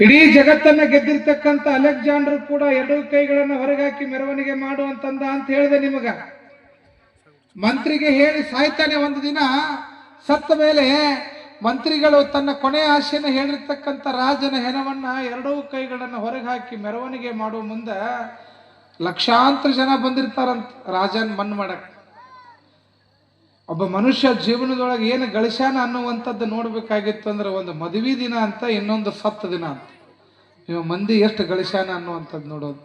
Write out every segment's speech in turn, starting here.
ಇಡೀ ಜಗತ್ತನ್ನ ಗೆದ್ದಿರ್ತಕ್ಕಂಥ ಅಲೆಕ್ಸಾಂಡರ್ ಕೂಡ ಎರಡು ಕೈಗಳನ್ನು ಹೊರಗಾಕಿ ಮೆರವಣಿಗೆ ಮಾಡುವಂತಂದ ಅಂತ ಹೇಳಿದೆ ನಿಮಗ. ಮಂತ್ರಿಗೆ ಹೇಳಿ ಸಾಯ್ತಾನೆ. ಒಂದು ದಿನ ಸತ್ತ ಮೇಲೆ ಮಂತ್ರಿಗಳು ತನ್ನ ಕೊನೆಯ ಆಶೆಯನ್ನು ಹೇಳಿರ್ತಕ್ಕಂಥ ರಾಜನ ಹೆಣವನ್ನ ಎರಡೂ ಕೈಗಳನ್ನು ಹೊರಗೆ ಹಾಕಿ ಮೆರವಣಿಗೆ ಮಾಡುವ ಮುಂದೆ ಲಕ್ಷಾಂತರ ಜನ ಬಂದಿರ್ತಾರಂತ ರಾಜನ್ ಮಣ್ಣು ಮಾಡಕ್. ಒಬ್ಬ ಮನುಷ್ಯ ಜೀವನದೊಳಗೆ ಏನು ಗಳಿಸ್ಯಾನ ಅನ್ನುವಂಥದ್ದು ನೋಡ್ಬೇಕಾಗಿತ್ತು ಅಂದ್ರೆ ಒಂದು ಮದುವೆ ದಿನ ಅಂತ, ಇನ್ನೊಂದು ಸತ್ತ ದಿನ ಅಂತ. ಇವ ಮಂದಿ ಎಷ್ಟು ಗಳಿಸ್ಯಾನ ಅನ್ನುವಂಥದ್ದು ನೋಡೋದು.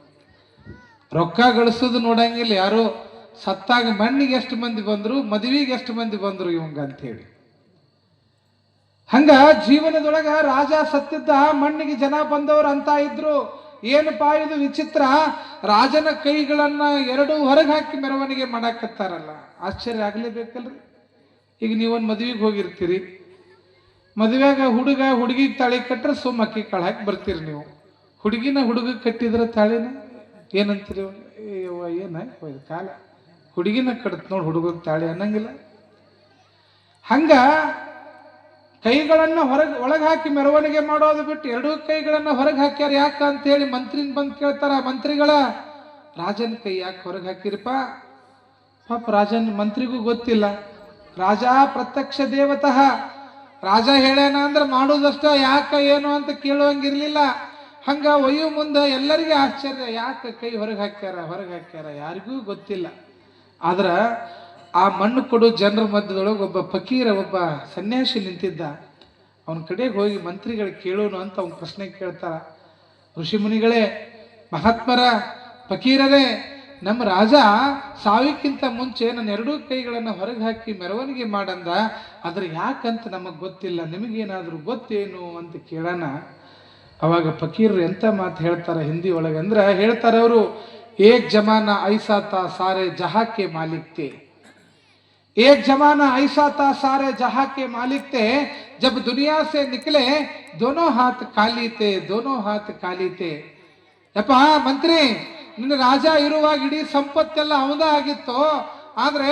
ರೊಕ್ಕ ಗಳಿಸೋದು ನೋಡಂಗಿಲ್ಲ ಯಾರು. ಸತ್ತಾಗ ಮಣ್ಣಿಗೆ ಎಷ್ಟು ಮಂದಿ ಬಂದ್ರು, ಮದುವೆಗೆ ಎಷ್ಟು ಮಂದಿ ಬಂದ್ರು ಇವಂಗ ಅಂತ ಹೇಳಿ. ಹಂಗ ಜೀವನದೊಳಗ ರಾಜ ಸತ್ತಿದ್ದ ಮಣ್ಣಿಗೆ ಜನ ಬಂದವರು ಅಂತ ಇದ್ರು. ಏನಪ್ಪಾ ಇದು ವಿಚಿತ್ರ, ರಾಜನ ಕೈಗಳನ್ನ ಎರಡು ಹೊರಗೆ ಹಾಕಿ ಮೆರವಣಿಗೆ ಮಾಡಾಕತ್ತಾರಲ್ಲ, ಆಶ್ಚರ್ಯ ಆಗ್ಲೇಬೇಕಲ್ರಿ. ಈಗ ನೀವೊಂದು ಮದುವೆಗೆ ಹೋಗಿರ್ತೀರಿ, ಮದುವೆಗ ಹುಡುಗ ಹುಡುಗಿಗೆ ತಾಳಿ ಕಟ್ರೆ ಸುಮ್ಮ ಅಕ್ಕಿ ಕಾಳು ಹಾಕಿ ಬರ್ತೀರಿ. ನೀವು ಹುಡುಗಿನ ಹುಡುಗ ಕಟ್ಟಿದ್ರೆ ತಾಳಿನ ಏನಂತೀರಿ? ಏನ ಕಾಲ ಹುಡುಗಿನ ಕಡತ್ ನೋಡಿ ಹುಡುಗಗೆ ತಾಳಿ ಅನ್ನಂಗಿಲ್ಲ. ಹಂಗ ಕೈಗಳನ್ನ ಒಳಗೆ ಹಾಕಿ ಮೆರವಣಿಗೆ ಮಾಡೋದು ಬಿಟ್ಟು ಎರಡೂ ಕೈಗಳನ್ನ ಹೊರಗೆ ಹಾಕ್ಯಾರ. ಯಾಕ ಅಂತ ಹೇಳಿ ಮಂತ್ರಿನ ಬಂದು ಕೇಳ್ತಾರ. ಮಂತ್ರಿಗಳ ರಾಜನ ಕೈ ಯಾಕೆ ಹೊರಗೆ ಹಾಕಿರಪ್ಪ? ಪಾಪ ರಾಜನ್ ಮಂತ್ರಿಗೂ ಗೊತ್ತಿಲ್ಲ. ರಾಜ ಪ್ರತ್ಯಕ್ಷ ದೇವತಃ, ರಾಜ ಹೇಳ್ಯಾನ ಅಂದ್ರೆ ಮಾಡೋದಷ್ಟ, ಯಾಕ ಏನು ಅಂತ ಕೇಳುವಂಗಿರ್ಲಿಲ್ಲ. ಹಂಗ ಒಯ್ಯು ಮುಂದೆ ಎಲ್ಲರಿಗೆ ಆಶ್ಚರ್ಯ, ಯಾಕೆ ಕೈ ಹೊರಗೆ ಹಾಕ್ಯಾರ ಯಾರಿಗೂ ಗೊತ್ತಿಲ್ಲ. ಆದ್ರ ಆ ಮಣ್ಣು ಕೊಡು ಜನರ ಮಧ್ಯದೊಳಗೆ ಒಬ್ಬ ಫಕೀರ, ಒಬ್ಬ ಸನ್ಯಾಸಿ ನಿಂತಿದ್ದ. ಅವನ ಕಡೆಗೆ ಹೋಗಿ ಮಂತ್ರಿಗಳು ಕೇಳೋನು ಅಂತ ಅವ್ನ ಪ್ರಶ್ನೆ ಕೇಳ್ತಾರ. ಋಷಿ ಮುನಿಗಳೇ, ಮಹಾತ್ಮರ, ಫಕೀರರೇ, ನಮ್ಮ ರಾಜ ಸಾವಿಕ್ಕಿಂತ ಮುಂಚೆ ನನ್ನ ಎರಡೂ ಕೈಗಳನ್ನು ಹೊರಗೆ ಹಾಕಿ ಮೆರವಣಿಗೆ ಮಾಡಂದ, ಆದ್ರೆ ಯಾಕಂತ ನಮಗ್ ಗೊತ್ತಿಲ್ಲ, ನಿಮಗೇನಾದ್ರೂ ಗೊತ್ತೇನು ಅಂತ ಕೇಳೋಣ. ಅವಾಗ ಫಕೀರರು ಎಂತ ಮಾತು ಹೇಳ್ತಾರ ಹಿಂದಿ ಒಳಗೆ ಅಂದ್ರೆ, ಹೇಳ್ತಾರೆ ಅವರು, ಏಕ್ ಜಮಾನ ಐಸಾ ತಾ ಸಾರೆ ಜಹಾ ಕೆ ಮಾಲಿಕ್ ತೆ, एक जमाना ऐसा था सारे जहां के मालिक थे, जब दुनिया से निकले दोनों हाथ खाली थे. ಯಪ್ಪ ಮಂತ್ರಿ, ನಿನ್ನ ರಾಜ ಇರುವಾಗ ಇಡೀ ಸಂಪತ್ತೆಲ್ಲ ಅವನ ಆಗಿತ್ತು. ಆದ್ರೆ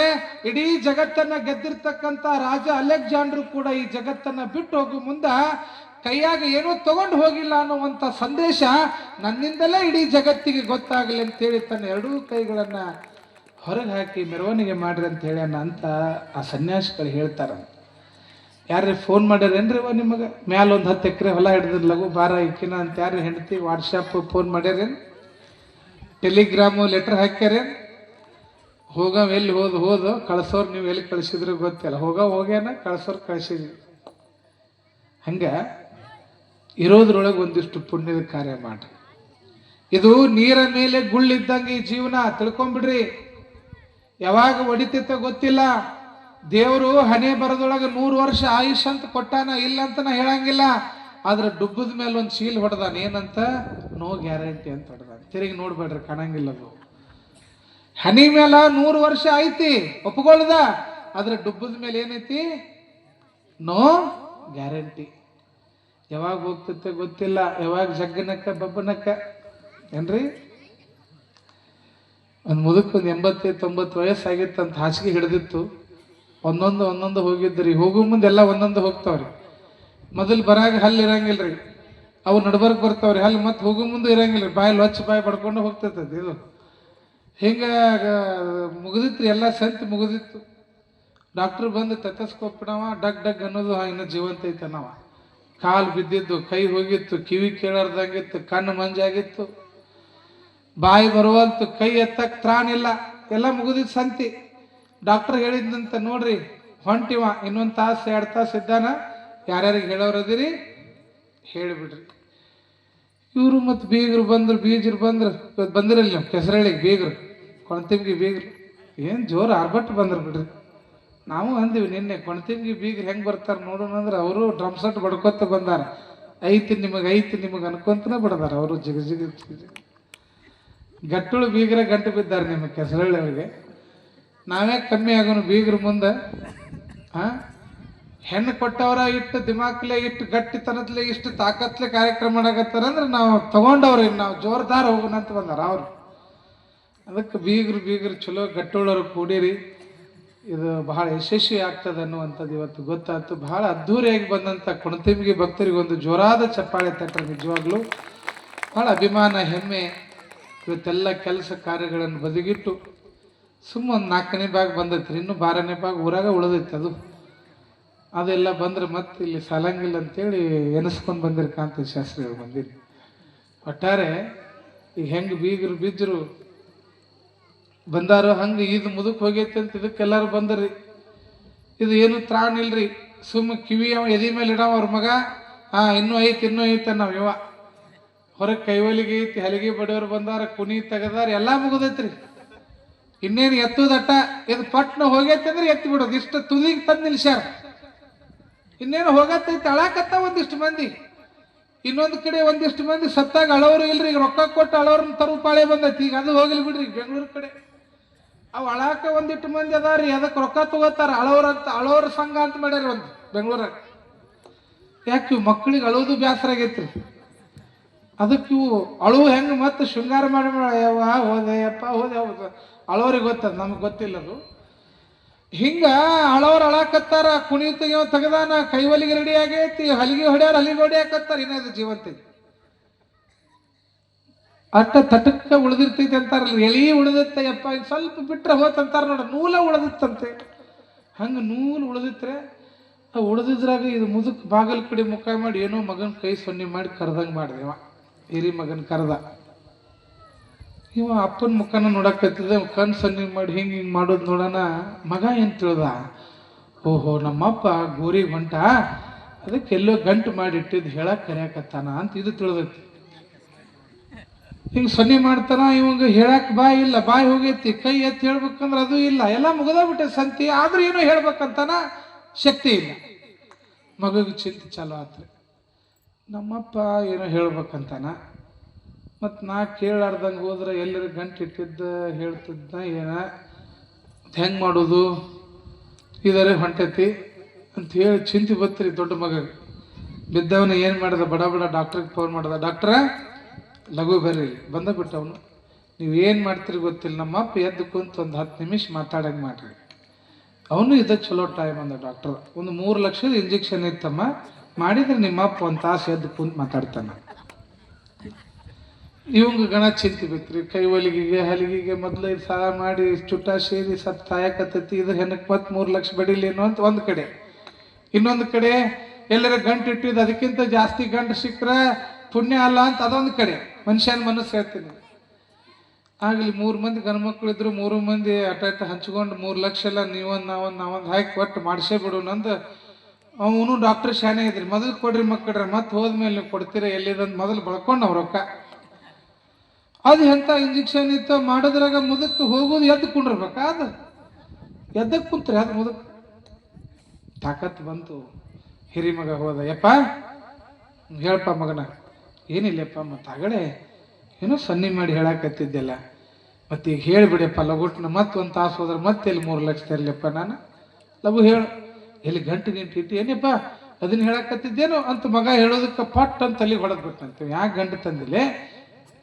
ಇಡೀ ಜಗತ್ತನ್ನ ಗೆದ್ದಿರ್ತಕ್ಕಂಥ ರಾಜ ಅಲೆಕ್ಸಾಂಡರ್ ಕೂಡ ಈ ಜಗತ್ತನ್ನ ಬಿಟ್ಟು ಹೋಗು ಮುಂದ ಕೈಯಾಗ ಏನೋ ತಗೊಂಡು ಹೋಗಿಲ್ಲ ಅನ್ನುವಂಥ ಸಂದೇಶ ನನ್ನಿಂದಲೇ ಇಡೀ ಜಗತ್ತಿಗೆ ಗೊತ್ತಾಗಲಿ ಅಂತೇಳಿ ತನ್ನ ಎರಡೂ ಕೈಗಳನ್ನ ಹೊರಗೆ ಹಾಕಿ ಮೆರವಣಿಗೆ ಮಾಡ್ರಿ ಅಂತ ಹೇಳ್ಯಾನ ಅಂತ ಆ ಸನ್ಯಾಸಿಗಳು ಹೇಳ್ತಾರಂತ. ಯಾರ್ರಿ ಫೋನ್ ಮಾಡ್ಯಾರೇನ್ರಿ ನಿಮಗೆ? ಮ್ಯಾಲ ಒಂದು 10 ಎಕರೆ ಹೊಲ ಹಿಡಿದ್ರ ಲಘು ಬಾರ ಇಕ್ಕಿನ ಅಂತ ಯಾರು ಹೆಂಡತಿ ವಾಟ್ಸಪ್ ಫೋನ್ ಮಾಡ್ಯಾರೇನು? ಟೆಲಿಗ್ರಾಮು ಲೆಟರ್ ಹಾಕ್ಯಾರೇನು? ಎಲ್ಲಿ ಹೋದು ಕಳ್ಸೋರು ನೀವು ಎಲ್ಲಿ ಕಳಿಸಿದ್ರು ಗೊತ್ತಿಲ್ಲ. ಹೋಗ್ಯಾನ, ಕಳ್ಸೋರು ಕಳಿಸಿದ್ವಿ. ಹಂಗ ಇರೋದ್ರೊಳಗೆ ಒಂದಿಷ್ಟು ಪುಣ್ಯದ ಕಾರ್ಯ ಮಾಡ್ರಿ. ಇದು ನೀರ ಮೇಲೆ ಗುಳ್ಳಿದ್ದಂಗೆ ಈ ಜೀವನ, ತಿಳ್ಕೊಂಬಿಡ್ರಿ. ಯಾವಾಗ ಹೊಡಿತೈತೆ ಗೊತ್ತಿಲ್ಲ. ದೇವರು ಹಣೆ ಬರದೊಳಗೆ 100 ವರ್ಷ ಆಯುಷ್ ಅಂತ ಕೊಟ್ಟಾನ, ಇಲ್ಲ ಅಂತ ನಾ ಹೇಳಂಗಿಲ್ಲ. ಆದ್ರೆ ಡುಬ್ಬದ ಮೇಲೆ ಒಂದು ಶೀಲ್ ಹೊಡೆದಾನ, ಏನಂತ? ನೋ ಗ್ಯಾರಂಟಿ ಅಂತ ಹೊಡೆದಾನ. ತಿರುಗಿ ನೋಡ್ಬೇಡ್ರಿ, ಕಾಣಂಗಿಲ್ಲ. ಅದು ಹನಿ ಮೇಲೆ 100 ವರ್ಷ ಐತಿ ಒಪ್ಕೊಳ್ದ, ಆದ್ರೆ ಡುಬ್ಬದ ಮೇಲೆ ಏನೈತಿ? No guarantee. ಯಾವಾಗ ಹೋಗ್ತೈತೆ ಗೊತ್ತಿಲ್ಲ, ಯಾವಾಗ ಜಗ್ಗನಕ್ಕ ಬಬ್ಬನಕ್ಕ ಏನ್ರಿ. ಒಂದು ಮುದುಕೊಂದು 80-90 ವಯಸ್ಸಾಗಿತ್ತಂತ ಹಾಸಿಗೆ ಹಿಡಿದಿತ್ತು. ಒಂದೊಂದು ಹೋಗಿದ್ರಿ. ಹೋಗೋ ಮುಂದೆ ಎಲ್ಲ ಒಂದೊಂದು ಹೋಗ್ತಾವ್ರಿ. ಮೊದಲು ಬರಾಗ ಹಲ್ಲು ಇರಂಗಿಲ್ರಿ, ಅವು ನಡ್ಬರ್ಕ್ ಬರ್ತಾವ್ರಿ. ಹಲ್ಲು ಮತ್ತೆ ಹೋಗೋ ಮುಂದೆ ಇರಂಗಿಲ್ರಿ, ಬಾಯಲ್ಲಿ ಹೊಚ್ಚ ಬಾಯಿ ಬಡ್ಕೊಂಡು ಹೋಗ್ತೈತದ ಇದು. ಹಿಂಗ ಮುಗಿದಿತ್ರಿ, ಎಲ್ಲ ಸಂತಿ ಮುಗಿದಿತ್ತು. ಡಾಕ್ಟರ್ ಬಂದು ತೆತಸ್ಕೊಪ್ಪಿನವ, ಡಗ್ ಡಗ್ ಅನ್ನೋದು ಇನ್ನು ಜೀವಂತ ಐತನವ. ಕಾಲು ಬಿದ್ದಿದ್ದು, ಕೈ ಹೋಗಿತ್ತು, ಕಿವಿ ಕೇಳಾರ್ದಂಗಿತ್ತು, ಕಣ್ಣು ಮಂಜಾಗಿತ್ತು, ಬಾಯಿ ಬರುವಂತು, ಕೈ ಎತ್ತಕ್ ತ್ರಾಣಿಲ್ಲ, ಎಲ್ಲ ಮುಗಿದಿತ್ತು ಸಂತಿ. ಡಾಕ್ಟರ್ ಹೇಳಿದಂತ, ನೋಡ್ರಿ ಹೊಂಟಿವ, ಇನ್ನೊಂದು ತಾಸು 2 ತಾಸು ಇದ್ದಾನ, ಯಾರ್ಯಾರಿಗೆ ಹೇಳೋರದಿರಿ ಹೇಳಿಬಿಡ್ರಿ. ಇವರು ಮತ್ತು ಬೀಗರು ಬಂದ್ರಲ್ಲಿ ನೀವು ಕೆಸರಳ್ಳಿಗೆ ಬೀಗರು, ಕೊಣತಿಮ್ಗಿ ಬೀಗರು ಏನು ಜೋರು ಆರ್ಭಟ್ ಬಂದ್ರು ಬಿಡ್ರಿ. ನಾವು ಅಂದಿವಿ ನಿನ್ನೆ, ಕೊಣತಿಮ್ಗಿ ಬೀಗರು ಹೆಂಗೆ ಬರ್ತಾರೆ ನೋಡೋಣ ಅಂದ್ರೆ, ಅವರು ಡ್ರಮ್ ಸೆಟ್ ಬಡ್ಕೊತ ಬಂದಾರ. ಐತಿ ನಿಮಗೆ ಅನ್ಕೊಂತನೇ ಬಿಡದಾರ ಅವರು. ಜಿಗ ಗಟ್ಟುಳು ಬೀಗರ ಗಂಟು ಬಿದ್ದಾರೆ ನಿಮ್ಮ ಕೆಸರಳ್ಳಿ ಅವ್ರಿಗೆ. ನಾವೇ ಕಮ್ಮಿ ಆಗೋನು ಬೀಗ್ರ ಮುಂದೆ. ಹೆಣ್ಣು ಕೊಟ್ಟವರ ಇಟ್ಟು ದಿಮಾಕ್ಲೆ ಇಟ್ಟು ಗಟ್ಟಿತನತ್ಲೆ ಇಷ್ಟು ತಾಕತ್ಲೆ ಕಾರ್ಯಕ್ರಮ ಮಾಡಕತ್ತಾರಂದ್ರೆ ನಾವು ತಗೊಂಡವ್ರಿ, ನಾವು ಜೋರ್ದಾರ್ ಹೋಗೋಣ ಅಂತ ಬಂದಾರ ಅವ್ರು. ಅದಕ್ಕೆ ಬೀಗ್ರು ಚಲೋ ಗಟ್ಟುಳವ್ರು ಕೂಡಿರಿ. ಇದು ಬಹಳ ಯಶಸ್ವಿ ಆಗ್ತದೆ ಅನ್ನುವಂಥದ್ದು ಇವತ್ತು ಗೊತ್ತಾಯ್ತು. ಬಹಳ ಅದ್ಧೂರಿಯಾಗಿ ಬಂದಂಥ ಕುಣತಿಂಬಿಗೆ ಭಕ್ತರಿಗೆ ಒಂದು ಜೋರಾದ ಚಪ್ಪಾಳೆ ತಟ್ಟರೆ ನಿಜವಾಗ್ಲೂ ಬಹಳ ಅಭಿಮಾನ, ಹೆಮ್ಮೆ. ಇವತ್ತೆಲ್ಲ ಕೆಲಸ ಕಾರ್ಯಗಳನ್ನು ಬದಿಗಿಟ್ಟು ಸುಮ್ಮ ಒಂದು 4ನೇ ಭಾಗ ಬಂದೈತ್ರಿ, ಇನ್ನು 12ನೇ ಭಾಗ ಊರಾಗ ಉಳಿದೈತೆ. ಅದೆಲ್ಲ ಬಂದ್ರೆ ಮತ್ತೆ ಇಲ್ಲಿ ಸಾಲಂಗಿಲ್ಲ ಅಂತೇಳಿ ಎನಿಸ್ಕೊಂಡು ಬಂದಿರಿ ಕಾಂತ ಶಾಸ್ತ್ರಿಗಳು ಬಂದಿರಿ. ಒಟ್ಟಾರೆ ಈಗ ಹೆಂಗೆ ಬೀಗರು ಬಿದ್ದರು ಬಂದಾರು ಹಂಗೆ ಇದು ಮುದುಕ್ ಹೋಗೈತೆ ಅಂತ ಇದಕ್ಕೆಲ್ಲರೂ ಬಂದ್ರಿ. ಇದು ಏನು ತ್ರಾಣ ಇಲ್ರಿ, ಸುಮ್ಮ ಕಿವಿ ಅವ ಎದಿ ಮೇಲೆ ಇಡವ ಅವ್ರ ಮಗ, ಇನ್ನೂ ಐತಿ ನಾವು ಇವ ಹೊರಗೆ ಕೈವಲಿಗೆ ಐತಿ, ಹಲಿಗೆ ಬಡಿಯವ್ರು ಬಂದಾರ, ಕುನಿ ತೆಗದಾರ, ಎಲ್ಲ ಮುಗಿದೈತ್ರಿ. ಇನ್ನೇನು ಎತ್ತುದಟ್ಟ, ಇದು ಪಟ್ನ ಹೋಗೈತೆ ಅಂದ್ರೆ ಎತ್ತಿ ಬಿಡೋದು, ಇಷ್ಟ ತುದಿಗೆ ತಂದು ನಿಲ್ಸ್ಯಾರ. ಇನ್ನೇನು ಹೋಗತ್ತೈತಿ, ಅಳಾಕತ್ತ ಒಂದಿಷ್ಟು ಮಂದಿ. ಇನ್ನೊಂದು ಕಡೆ ಒಂದಿಷ್ಟು ಮಂದಿ ಸತ್ತಾಗ ಅಳವರು ಇಲ್ರಿ, ಈಗ ರೊಕ್ಕ ಕೊಟ್ಟು ಅಳವ್ರನ್ನ ತರು ಪಾಳೆ ಬಂದೈತಿ. ಈಗ ಅದು ಹೋಗಿಲ್ ಬಿಡ್ರಿ, ಬೆಂಗಳೂರು ಕಡೆ ಅವು ಅಳಾಕ ಒಂದಿಟ್ಟು ಮಂದಿ ಅದಾರಿ, ಅದಕ್ಕೆ ರೊಕ್ಕ ತಗೋತಾರ. ಅಳೋರ ಸಂಘ ಅಂತ ಮಾಡ್ಯಾರ ಒಂದು ಬೆಂಗಳೂರಾಗ. ಯಾಕೆ ಇವು ಮಕ್ಕಳಿಗೆ ಅಳೋದು ಬೇಸರ ಆಗೈತ್ರಿ. ಅದಕ್ಕೆ ಇವು ಅಳು ಹೆಂಗೆ ಮತ್ತೆ ಶೃಂಗಾರ ಮಾಡಿ ಯವ್ವ ಹೋದೆ ಅಪ್ಪ ಹೋದೆ, ಹೌದು ಅಳೋರಿಗೆ ಗೊತ್ತದ, ನಮ್ಗೆ ಗೊತ್ತಿಲ್ಲ ಅದು. ಹಿಂಗ ಅಳವ್ರು ಅಳಾಕತ್ತಾರ, ಕುಣಿತ ತೆಗದಾನ, ಕೈವಲಿಗೆ ರೆಡಿ ಆಗೈತಿ, ಹಲಿಗೆ ಹೊಡ್ಯಾರ, ಹಲಿಗೆ ಹೊಡ್ಯಾಕತ್ತಾರ, ಇನ್ನದು ಜೀವಂತೈತಿ. ಅಟ್ಟ ತಟಕ್ಕ ಉಳಿದಿರ್ತೈತಿ ಅಂತಾರಲ್ಲ, ಎಳಿ ಉಳಿದತ್ತೆ ಯಪ್ಪ, ಇನ್ನು ಸ್ವಲ್ಪ ಬಿಟ್ರೆ ಹೋತಂತಾರ ನೋಡ, ನೂಲ ಉಳಿದಿತ್ತಂತೆ. ಹಂಗೆ ನೂಲು ಉಳಿದಿತ್ರೆ ಉಳಿದಿದ್ರಾಗ ಇದು ಮುದುಕ್ ಬಾಗಲ್ ಕಡೆ ಮುಖ ಮಾಡಿ ಏನೋ ಮಗನ ಕೈ ಸೊನ್ನೆ ಮಾಡಿ ಕರ್ದಂಗೆ ಮಾಡಿದೆ. ಇವ ಹಿರಿ ಮಗನ ಕರ್ದ, ಇವ ಅಪ್ಪನ ಮುಖನ ನೋಡಕತ್ತಿದ್ದ, ಕಣ್ ಸೊನ್ನೆ ಮಾಡಿ ಹಿಂಗೆ ಮಾಡೋದು ನೋಡೋಣ. ಮಗ ಏನು ತಿಳ್ದ, ಓಹೋ ನಮ್ಮಪ್ಪ ಗೋರಿಗೆ ಹೊಂಟ, ಅದಕ್ಕೆ ಎಲ್ಲೋ ಗಂಟು ಮಾಡಿ ಇಟ್ಟಿದ್ದು ಹೇಳಕ್ ಕರ್ಯಾಕತ್ತಾನ ಅಂತ ಇದು ತಿಳಿದೈತಿ. ಹಿಂಗೆ ಸೊನ್ನೆ ಮಾಡ್ತಾನ, ಇವಂಗ ಹೇಳಕ್ ಬಾಯಿ ಇಲ್ಲ, ಬಾಯಿ ಹೋಗೈತಿ, ಕೈ ಎತ್ತಿ ಹೇಳ್ಬೇಕಂದ್ರೆ ಅದು ಇಲ್ಲ, ಎಲ್ಲ ಮುಗಿದೋಗ್ಬಿಟ್ಟೆ ಸಂತಿ. ಆದ್ರೂ ಏನೋ ಹೇಳ್ಬೇಕಂತಾನ, ಶಕ್ತಿ ಇಲ್ಲ. ಮಗಗೆ ಚಿಂತೆ ಚಾಲು ಆತ್ರಿ. ನಮ್ಮಪ್ಪ ಏನೋ ಹೇಳ್ಬೇಕಂತಾನ, ಮತ್ತು ನಾ ಕೇಳಾರ್ದಂಗೆ ಹೋದ್ರೆ ಎಲ್ಲರ ಗಂಟು ಇಟ್ಟಿದ್ದ ಹೇಳ್ತಿದ್ದ, ಏನ ಹೆಂಗೆ ಮಾಡೋದು ಇದರೇ ಹೊಂಟೈತಿ ಅಂತ ಹೇಳಿ ಚಿಂತೆ ಬತ್ರಿ ದೊಡ್ಡ ಮಗ. ಬಿದ್ದವನ ಏನು ಮಾಡ್ದ, ಬಡ ಬಡ ಡಾಕ್ಟ್ರಿಗೆ ಫೋನ್ ಮಾಡ್ದ, ಡಾಕ್ಟ್ರ ಲಘು ಬರ್ರಿ. ಬಂದ ಬಿಟ್ಟವನು, ನೀವೇನು ಮಾಡ್ತೀರಿ ಗೊತ್ತಿಲ್ಲ, ನಮ್ಮಪ್ಪ ಎದ್ದು ಕುಂತು ಒಂದು 10 ನಿಮಿಷ ಮಾತಾಡಂಗೆ ಮಾಡ್ರಿ. ಅವನು ಇದ್ದ ಚಲೋ ಟೈಮ್ ಅಂದ ಡಾಕ್ಟರ್. ಒಂದು 3 ಲಕ್ಷದ ಇಂಜೆಕ್ಷನ್ ಇತ್ತಮ್ಮ, ಮಾಡಿದ್ರೆ ನಿಮ್ಮಪ್ಪ ಒಂದು ತಾಸು ಎದ್ದು ಕುಂತು ಮಾತಾಡ್ತಾನ. ಇವಂಗ ಗಣ ಚಿಂತೆ ಬೇಕ್ರಿ, ಕೈವಲಿಗೆಗೆ ಹಲಿಗೆಗೆ ಮೊದಲು ಇದು ಸಾಲ ಮಾಡಿ ಚುಟ್ಟ ಸೇರಿ ಸತ್ ತಾಯಕತ್ತೈತಿ, ಇದ್ರ ಹೆಣ್ಣಕ್ಕೆ ಮತ್ತೆ 3 ಲಕ್ಷ ಬಡಿಲೇನು ಅಂತ ಒಂದು ಕಡೆ. ಇನ್ನೊಂದು ಕಡೆ ಎಲ್ಲರ ಗಂಟು ಇಟ್ಟಿದ್ದು ಅದಕ್ಕಿಂತ ಜಾಸ್ತಿ ಗಂಟು ಸಿಕ್ಕರೆ ಪುಣ್ಯ ಅಲ್ಲ ಅಂತ ಅದೊಂದು ಕಡೆ. ಮನುಷ್ಯನ ಮನಸ್ಸು ಹೇಳ್ತೀನಿ. ಆಗಲಿ 3 ಮಂದಿ ಗಂಡ್ಮಕ್ಳು ಇದ್ರು, 3 ಮಂದಿ ಅಟ ಹಂಚ್ಕೊಂಡು 3 ಲಕ್ಷ ಎಲ್ಲ ನಾವೊಂದು ಹಾಕಿ ಕೊಟ್ಟು ಮಾಡಿಸೇ ಬಿಡೋಣ ಅಂತ. ಅವನು ಡಾಕ್ಟರ್ ಶಾನೆ ಇದ್ರಿ, ಮೊದಲು ಕೊಡ್ರಿ ಮಕ್ಕಳ್ರೆ, ಮತ್ತೆ ಹೋದ್ಮೇಲೆ ನೀವು ಕೊಡ್ತೀರ ಎಲ್ಲಿದಂತ ಮೊದಲು ಬಳ್ಕೊಂಡು ಅವ್ರ ರೊಕ್ಕ. ಅದು ಎಂಥ ಇಂಜೆಕ್ಷನ್ ಇತ್ತು ಮಾಡೋದ್ರಾಗ ಮುದಕ್ಕೆ ಹೋಗೋದು ಎದ್ದು ಕುಂಡಿರ್ಬೇಕ, ಅದು ಎದ್ದಕ್ಕೆ ಕುಂತ್ರಿ, ಅದು ಮುದಕ್ ತಾಕತ್ತು ಬಂತು. ಹಿರಿ ಮಗ ಹೋದ, ಯಪ್ಪ ಹೇಳಪ್ಪ ಮಗನ. ಏನಿಲ್ಲಪ್ಪ, ಮತ್ತು ಆಗಡೆ ಏನೋ ಸನ್ನಿ ಮಾಡಿ ಹೇಳಕತ್ತಿದ್ದೆಲ್ಲ, ಮತ್ತೆ ಈಗ ಹೇಳಿಬಿಡಪ್ಪ ಲಘುಟ್ನ, ಮತ್ತೆ ಒಂದು ತಾಸು ಹೋದ್ರೆ ಮತ್ತೆ ಎಲ್ಲಿ 3 ಲಕ್ಷ ತರಲಿಪ್ಪ ನಾನು. ಲಘು ಹೇಳು, ಎಲ್ಲಿ ಗಂಟು ಇಟ್ಟು ಏನಪ್ಪ ಅದನ್ನ ಹೇಳಕತ್ತಿದ್ದೇನು ಅಂತ ಮಗ ಹೇಳೋದಕ್ಕೆ ಪಟ್ ಅಂತ ತಲೆಗೆ ಹೊಡೆದ್ ಬಿಟ್ಟಂತೀವಿ. ಯಾಕೆ ಗಂಟು ತಂದಿಲ್ಲ,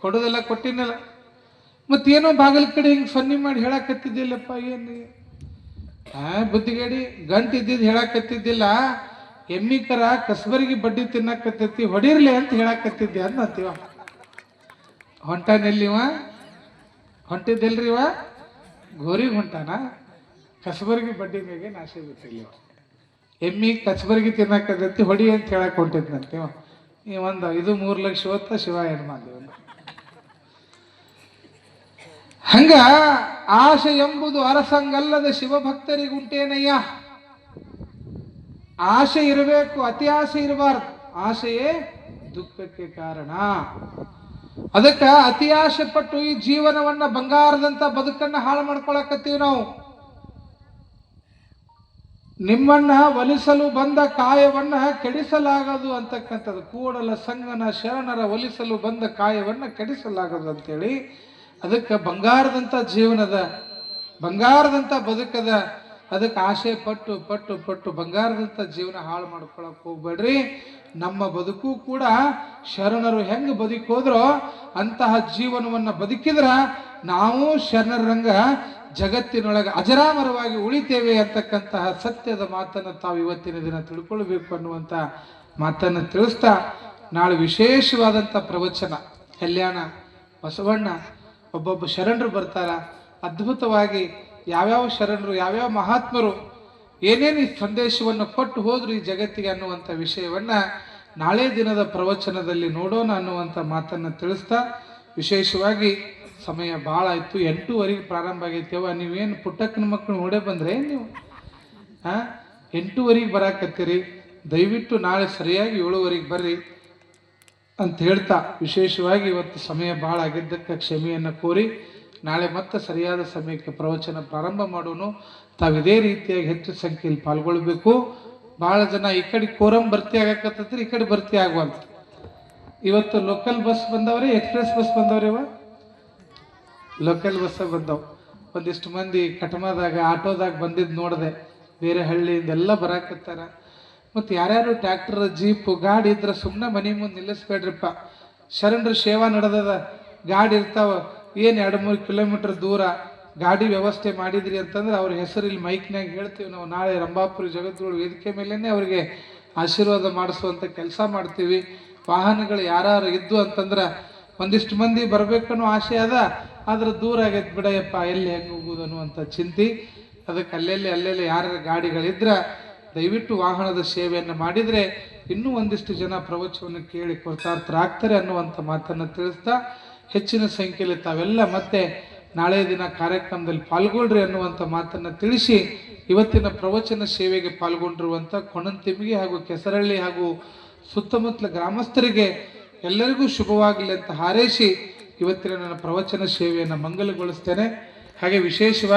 ಕೊಡೋದೆಲ್ಲ ಕೊಟ್ಟಿನಲ್ಲ, ಮತ್ತೇನೋ ಬಾಗಲ ಕಡೆ ಹಿಂಗೆ ಸೊನ್ನೆ ಮಾಡಿ ಹೇಳಕತ್ತಿದ್ದಿಲ್ಲಪ್ಪ. ಏನು ಬುದ್ಧಿಗೇಡಿ, ಗಂಟು ಇದ್ದಿದ್ದು ಹೇಳಕತ್ತಿದ್ದಿಲ್ಲ, ಎಮ್ಮಿ ಕರ ಕಸ್ಬರಿಗೆ ಬಡ್ಡಿ ತಿನ್ನಕತ್ತೈತಿ, ಹೊಡಿರ್ಲಿ ಅಂತ ಹೇಳಕತ್ತಿದ್ದೆ ಅಂತೀವ. ಹೊಂಟಾನೆಲ್ಲಿವ, ಹೊಂಟಿದ್ದೆಲ್ರಿ ಇವ ಗೋರಿಗೆ ಹೊಂಟಾನ, ಕಸಬರಿಗೆ ಬಡ್ಡಿ ಮೇಗೆ ನಾಶೆ ಬಿಟ್ಟಿಲ್ಲ. ಎಮ್ಮಿ ಕಸಬರಿಗೆ ತಿನ್ನಕತ್ತೈತಿ, ಹೊಡಿ ಅಂತ ಹೇಳಕ್ ಹೊಂಟಿದ್ನಂತೀವ. ಒಂದು ಇದು 3 ಲಕ್ಷ ಹೊತ್ತ ಶಿವ ಏನು ಮಾಡಿದೆವು. ಹಂಗ ಆಸೆ ಎಂಬುದು ಅರಸಂಗಲ್ಲದ ಶಿವಭಕ್ತರಿಗುಂಟೇನಯ್ಯ. ಆಸೆ ಇರಬೇಕು, ಅತಿ ಆಸೆ ಇರಬಾರ್ದು. ಆಸೆಯೇ ದುಃಖಕ್ಕೆ ಕಾರಣ. ಅದಕ್ಕೆ ಅತಿ ಆಸೆ ಪಟ್ಟು ಈ ಜೀವನವನ್ನ ಬಂಗಾರದಂತ ಬದುಕನ್ನ ಹಾಳು ಮಾಡ್ಕೊಳಕತ್ತೀವಿ ನಾವು. ನಿಮ್ಮನ್ನ ಒಲಿಸಲು ಬಂದ ಕಾಯವನ್ನ ಕೆಡಿಸಲಾಗದು ಅಂತಕ್ಕಂಥದ್ದು. ಕೂಡಲ ಸಂಗನ ಶರಣರ ಒಲಿಸಲು ಬಂದ ಕಾಯವನ್ನ ಕೆಡಿಸಲಾಗದು ಅಂತೇಳಿ, ಅದಕ್ಕೆ ಬಂಗಾರದಂತ ಜೀವನದ, ಬಂಗಾರದಂತ ಬದುಕದ, ಅದಕ್ಕೆ ಆಸೆ ಪಟ್ಟು ಪಟ್ಟು ಪಟ್ಟು ಬಂಗಾರದಂತ ಜೀವನ ಹಾಳು ಮಾಡ್ಕೊಳಕ್ ಹೋಗ್ಬೇಡ್ರಿ. ನಮ್ಮ ಬದುಕು ಕೂಡ ಶರಣರು ಹೆಂಗೆ ಬದುಕೋದ್ರೋ ಅಂತಹ ಜೀವನವನ್ನು ಬದುಕಿದ್ರ ನಾವು ಶರಣರಂಗ ಜಗತ್ತಿನೊಳಗೆ ಅಜರಾಮರವಾಗಿ ಉಳಿತೇವೆ ಅಂತಕ್ಕಂತಹ ಸತ್ಯದ ಮಾತನ್ನು ತಾವು ಇವತ್ತಿನ ದಿನ ತಿಳ್ಕೊಳ್ಬೇಕು ಅನ್ನುವಂಥ ಮಾತನ್ನು ತಿಳಿಸ್ತಾ ನಾಳೆ ವಿಶೇಷವಾದಂಥ ಪ್ರವಚನ ಕಲ್ಯಾಣ ಬಸವಣ್ಣ ಒಬ್ಬೊಬ್ಬ ಶರಣರು ಬರ್ತಾರ. ಅದ್ಭುತವಾಗಿ ಯಾವ್ಯಾವ ಶರಣರು ಯಾವ್ಯಾವ ಮಹಾತ್ಮರು ಏನೇನು ಈ ಸಂದೇಶವನ್ನು ಕೊಟ್ಟು ಹೋದ್ರು ಈ ಜಗತ್ತಿಗೆ ಅನ್ನುವಂಥ ವಿಷಯವನ್ನ ನಾಳೆ ದಿನದ ಪ್ರವಚನದಲ್ಲಿ ನೋಡೋಣ ಅನ್ನುವಂಥ ಮಾತನ್ನು ತಿಳಿಸ್ತಾ ವಿಶೇಷವಾಗಿ ಸಮಯ ಭಾಳ ಆಯಿತು. 8:00 ಪ್ರಾರಂಭ ಆಗೈತೇವ. ನೀವೇನು ಪುಟ್ಟಕ್ಕನ ಮಕ್ಕಳು ನೋಡೇ ಬಂದ್ರೆ ನೀವು 8:00 ಬರಾಕತ್ತೀರಿ. ದಯವಿಟ್ಟು ನಾಳೆ ಸರಿಯಾಗಿ 7:00 ಬರ್ರಿ ಅಂತ ಹೇಳ್ತಾ ವಿಶೇಷವಾಗಿ ಇವತ್ತು ಸಮಯ ಭಾಳ ಆಗಿದ್ದಕ್ಕೆ ಕ್ಷಮೆಯನ್ನು ಕೋರಿ ನಾಳೆ ಮತ್ತೆ ಸರಿಯಾದ ಸಮಯಕ್ಕೆ ಪ್ರವಚನ ಪ್ರಾರಂಭ ಮಾಡೋನು. ತಾವು ಇದೇ ರೀತಿಯಾಗಿ ಹೆಚ್ಚು ಸಂಖ್ಯೆಯಲ್ಲಿ ಪಾಲ್ಗೊಳ್ಬೇಕು. ಭಾಳ ಜನ ಈ ಕಡೆ ಕೋರಂ ಭರ್ತಿ ಆಗಕತ್ತೈತ್ರಿ, ಈ ಕಡೆ ಭರ್ತಿ ಆಗುವಂತ. ಇವತ್ತು ಲೋಕಲ್ ಬಸ್ ಬಂದವ್ರಿ, ಎಕ್ಸ್ಪ್ರೆಸ್ ಬಸ್ ಬಂದವ್ರಿವ. ಲೋಕಲ್ ಬಸ್ ಬಂದವು. ಒಂದಿಷ್ಟು ಮಂದಿ ಕಟಮಾದಾಗ ಆಟೋದಾಗ ಬಂದಿದ್ದು ನೋಡಿದೆ. ಬೇರೆ ಹಳ್ಳಿಯಿಂದೆಲ್ಲ ಬರಾಕತ್ತಾರ. ಮತ್ತು ಯಾರ್ಯಾರು ಟ್ರ್ಯಾಕ್ಟರ್ ಜೀಪು ಗಾಡಿ ಇದ್ರೆ ಸುಮ್ಮನೆ ಮನೆ ಮುಂದೆ ನಿಲ್ಲಿಸ್ಬೇಡ್ರಿಪ್ಪ. ಶರಣರ ಸೇವಾ ನಡೆದದ. ಗಾಡಿ ಇರ್ತಾವ, ಏನು 2-3 ಕಿಲೋಮೀಟರ್ ದೂರ ಗಾಡಿ ವ್ಯವಸ್ಥೆ ಮಾಡಿದ್ರಿ ಅಂತಂದ್ರೆ ಅವ್ರ ಹೆಸರು ಇಲ್ಲಿ ಮೈಕ್ನಾಗ ಹೇಳ್ತೀವಿ ನಾವು. ನಾಳೆ ರಂಭಾಪುರಿ ಜಗದ್ಗುರು ವೇದಿಕೆ ಮೇಲೇ ಅವ್ರಿಗೆ ಆಶೀರ್ವಾದ ಮಾಡಿಸುವಂಥ ಕೆಲಸ ಮಾಡ್ತೀವಿ. ವಾಹನಗಳು ಯಾರು ಇದ್ದು ಅಂತಂದ್ರೆ ಒಂದಿಷ್ಟು ಮಂದಿ ಬರ್ಬೇಕನ್ನೋ ಆಸೆ ಅದ, ಆದ್ರೆ ದೂರ ಆಗೈತೆ ಬಿಡಯಪ್ಪ, ಎಲ್ಲಿ ಹೆಂಗೆ ಹೋಗುದು ಅನ್ನುವಂಥ ಚಿಂತೆ. ಅದಕ್ಕೆ ಅಲ್ಲೆಲ್ಲಿ ಯಾರ ಗಾಡಿಗಳಿದ್ರೆ ದಯವಿಟ್ಟು ವಾಹನದ ಸೇವೆಯನ್ನು ಮಾಡಿದರೆ ಇನ್ನೂ ಒಂದಿಷ್ಟು ಜನ ಪ್ರವಚನವನ್ನು ಕೇಳಿ ಕೃತಾರ್ಥರಾಗ್ತಾರೆ ಅನ್ನುವಂಥ ಮಾತನ್ನು ತಿಳಿಸ್ತಾ ಹೆಚ್ಚಿನ ಸಂಖ್ಯೆಯಲ್ಲಿ ತಾವೆಲ್ಲ ಮತ್ತೆ ನಾಳೆ ದಿನ ಕಾರ್ಯಕ್ರಮದಲ್ಲಿ ಪಾಲ್ಗೊಳ್ರಿ ಅನ್ನುವಂಥ ಮಾತನ್ನು ತಿಳಿಸಿ ಇವತ್ತಿನ ಪ್ರವಚನ ಸೇವೆಗೆ ಪಾಲ್ಗೊಂಡಿರುವಂಥ ಕೊಣಂತಿಮ್ಮಿಗೆ ಹಾಗೂ ಕೆಸರಳ್ಳಿ ಹಾಗೂ ಸುತ್ತಮುತ್ತಲ ಗ್ರಾಮಸ್ಥರಿಗೆ ಎಲ್ಲರಿಗೂ ಶುಭವಾಗಲಿ ಅಂತ ಹಾರೈಸಿ ಇವತ್ತಿನ ನನ್ನ ಪ್ರವಚನ ಸೇವೆಯನ್ನು ಮಂಗಲಗೊಳಿಸ್ತೇನೆ. ಹಾಗೆ ವಿಶೇಷವಾಗಿ